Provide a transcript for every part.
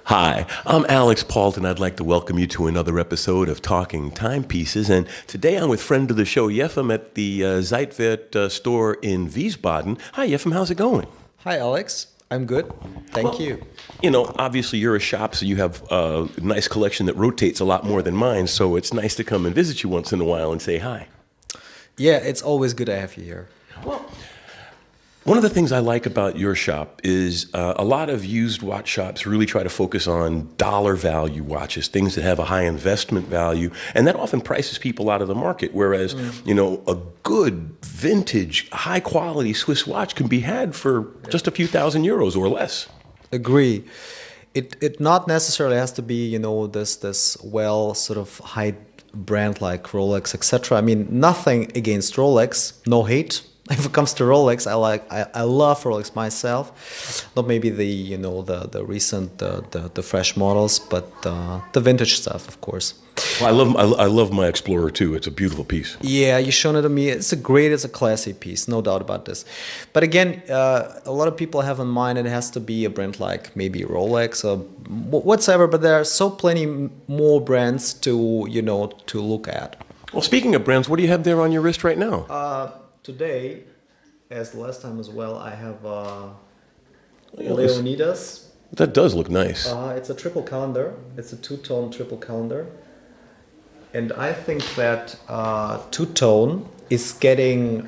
Hi, I'm Alex Paulton. I'd like to welcome you to another episode of Talking Timepieces. And today I'm with friend of the show, Yefim, at the Zeit Wert store in Wiesbaden. Hi, Yefim, how's it going? Hi, Alex. I'm good. Thank you. You know, obviously you're a shop, so you have a nice collection that rotates a lot more than mine. So it's nice to come and visit you once in a while and say hi. Yeah, it's always good to have you here. Well, one of the things I like about your shop is a lot of used watch shops really try to focus on dollar value watches, things that have a high investment value, and that often prices people out of the market. Whereas, you know, a good vintage, high quality Swiss watch can be had for just a few €1,000s or less. Agree. It not necessarily has to be, this well sort of high brand like Rolex, etc. I mean, nothing against Rolex, no hate. If it comes to Rolex, I love Rolex myself. Not maybe the recent the fresh models, but the vintage stuff, of course. Well, I love my Explorer too. It's a beautiful piece. Yeah, you shown it to me. It's a classy piece, no doubt about this. But again, a lot of people have in mind it has to be a brand like maybe Rolex or whatsoever. But there are so plenty more brands to look at. Well, speaking of brands, what do you have there on your wrist right now? Today, as the last time as well, I have Yeah, Leonidas. that does look nice. It's a triple calendar. It's a two-tone triple calendar. And I think that two-tone is getting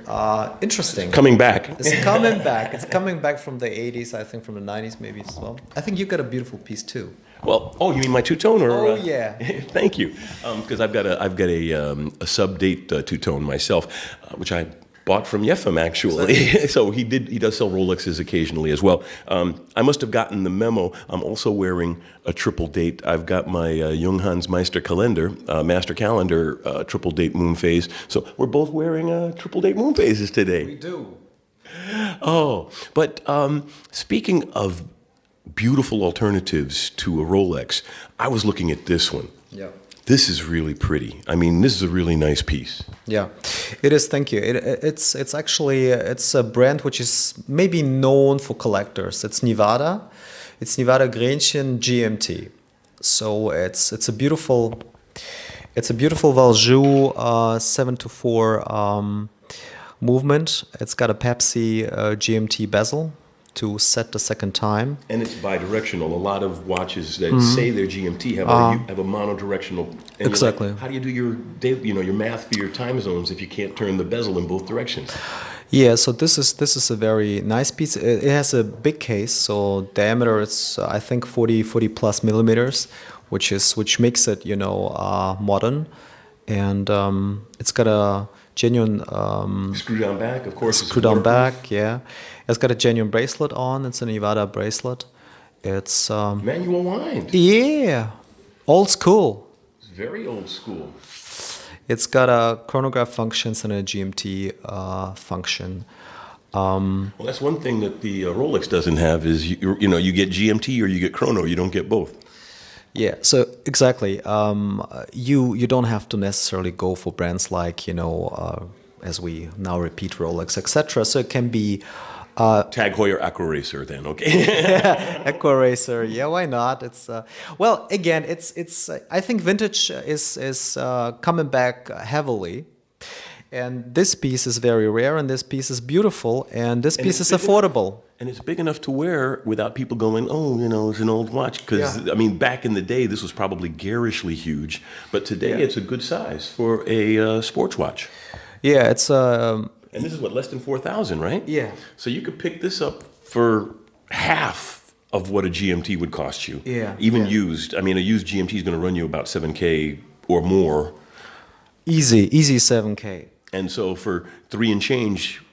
interesting. Coming back. It's coming back. It's coming back from the 80s, I think from the 90s maybe as well. I think you got a beautiful piece too. Well, oh, you mean my two-tone? Or, Oh, yeah. Thank you. Because I've got a sub-date two-tone myself, which I bought from Yefim, actually. So he does sell Rolexes occasionally as well. I must have gotten the memo. I'm also wearing a triple date. I've got my Junghans Meister calendar, Master Calendar triple date moon phase. So we're both wearing triple date moon phases today. We do. Oh, but speaking of beautiful alternatives to a Rolex, I was looking at this one. Yeah. This is really pretty. I mean, this is a really nice piece. Yeah, it is. Thank you. It's actually it's a brand which is maybe known for collectors. It's Nevada. It's Nevada GMT. So it's a beautiful Valjoux 7-4 movement. It's got a Pepsi GMT bezel to set the second time. And it's bidirectional. A lot of watches that say they're GMT have a monodirectional. And exactly. Like, how do you do your math for your time zones if you can't turn the bezel in both directions? Yeah, so this is a very nice piece. It has a big case, so diameter is I think 40 plus millimeters, which makes it modern, and it's got a genuine screw down back, of course. Screw down back, yeah. It's got a genuine bracelet on. It's a Nevada bracelet. It's manual wind. Yeah, old school. It's very old school. It's got a chronograph functions and a GMT function. Well, that's one thing that the Rolex doesn't have is you get GMT or you get chrono. You don't get both. Yeah, so exactly. You don't have to necessarily go for brands like as we now repeat Rolex, etc. So it can be Tag Heuer Aquaracer then, okay? Aquaracer, yeah, why not? It's well, again, it's I think vintage is coming back heavily, and this piece is very rare, and this piece is beautiful, and this piece is affordable. And it's big enough to wear without people going, oh, it's an old watch. Because, I mean, back in the day, this was probably garishly huge. But today, it's a good size for a sports watch. Yeah, it's... and this is, less than 4,000, right? Yeah. So you could pick this up for half of what a GMT would cost you. Yeah. Even used. I mean, a used GMT is going to run you about $7K or more. Easy 7K. And so for 3 and change...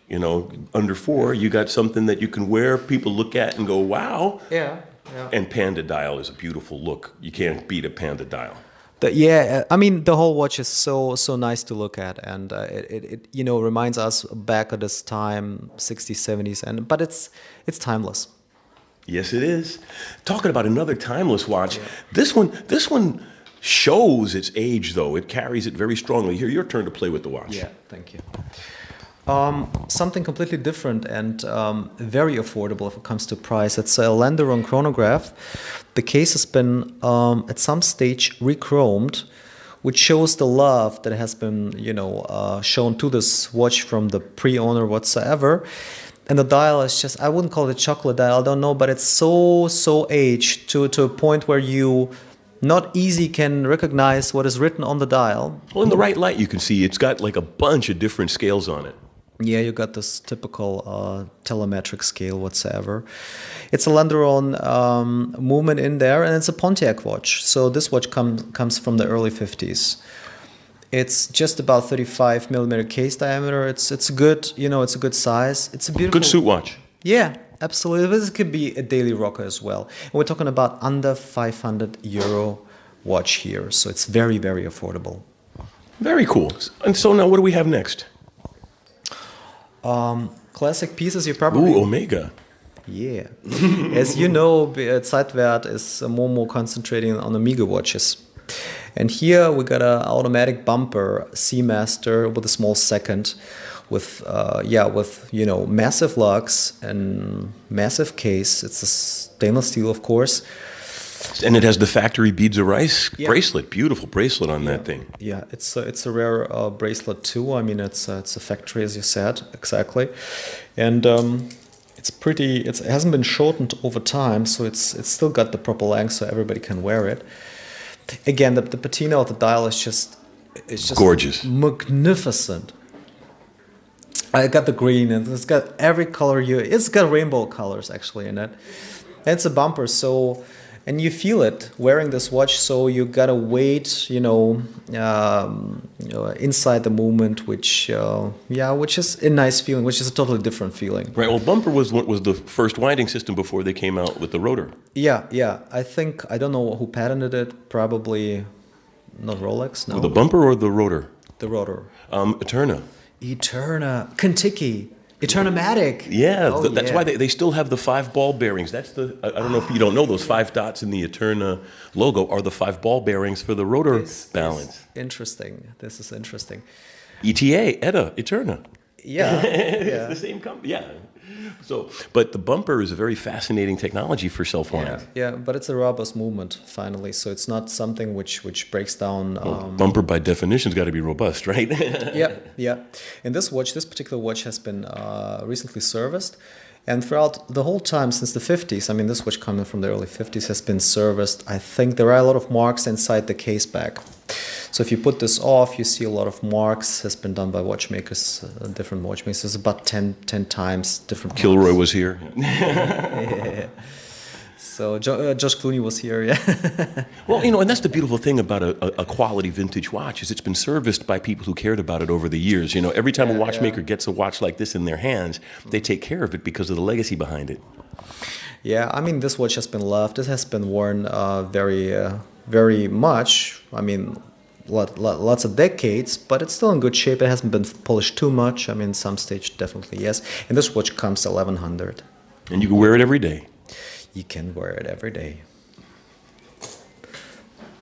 under 4, you got something that you can wear, people look at and go, wow. Yeah. And Panda Dial is a beautiful look. You can't beat a Panda Dial. I mean, the whole watch is so nice to look at, and it reminds us back at this time, 60s, 70s, but it's timeless. Yes, it is. Talking about another timeless watch, this one shows its age, though. It carries it very strongly. Here, your turn to play with the watch. Yeah, thank you. Something completely different and very affordable if it comes to price. It's a Landeron chronograph. The case has been at some stage re-chromed, which shows the love that has been, shown to this watch from the pre-owner whatsoever. And the dial is just, I wouldn't call it a chocolate dial, I don't know, but it's so aged to a point where you not easy can recognize what is written on the dial. Well, in the right light, you can see it's got like a bunch of different scales on it. Yeah, you got this typical telemetric scale whatsoever. It's a Landeron movement in there, and it's a Pontiac watch. So this watch comes from the early 50s. It's just about 35 millimeter case diameter. It's good, it's a good size. It's a beautiful... Good suit watch. Yeah, absolutely. This could be a daily rocker as well. And we're talking about under 500 euro watch here. So it's very, very affordable. Very cool. And so now what do we have next? Classic pieces you probably... Ooh, Omega. Yeah. As you know, Zeit Wert is more concentrating on Omega watches. And here we got an automatic bumper Seamaster with a small second with massive lugs and massive case. It's a stainless steel, of course. And it has the factory beads of rice bracelet. Beautiful bracelet on that thing. Yeah, it's a rare bracelet too. I mean, it's a factory, as you said, exactly. And it's pretty. It hasn't been shortened over time, so it's still got the proper length, so everybody can wear it. Again, the patina of the dial is just gorgeous, magnificent. I got the green, and it's got every color it's got rainbow colors actually in it. And it's a bumper, so. And you feel it wearing this watch, so you gotta wait, inside the movement, which is a nice feeling, which is a totally different feeling. Right. Well, bumper was the first winding system before they came out with the rotor. Yeah. I don't know who patented it. Probably not Rolex. No. The bumper or the rotor? The rotor. Eterna. Kentucky. Eternomatic. Yeah, that's why they still have the 5 ball bearings. That's I don't know if you don't know, those 5 dots in the Eterna logo are the 5 ball bearings for the rotor balance. This is interesting. Eterna. Yeah. It's the same company. Yeah. So, but the bumper is a very fascinating technology for self-wind. Yeah, but it's a robust movement finally, so it's not something which breaks down. Bumper by definition has got to be robust, right? Yeah. And this particular watch has been recently serviced, and throughout the whole time since the 50s, I mean, this watch coming from the early 50s has been serviced. I think there are a lot of marks inside the case back. So if you put this off, you see a lot of marks has been done by watchmakers, different watchmakers, about 10 times different. Kilroy was here. Yeah. So Josh Clooney was here, yeah. Well, and that's the beautiful thing about a quality vintage watch is it's been serviced by people who cared about it over the years. Every time a watchmaker gets a watch like this in their hands, they take care of it because of the legacy behind it. Yeah, I mean, this watch has been loved. It has been worn very much. I mean, lots of decades, but it's still in good shape. It hasn't been polished too much. I mean, some stage definitely yes. And this watch comes 1100. And you can wear it every day. You can wear it every day.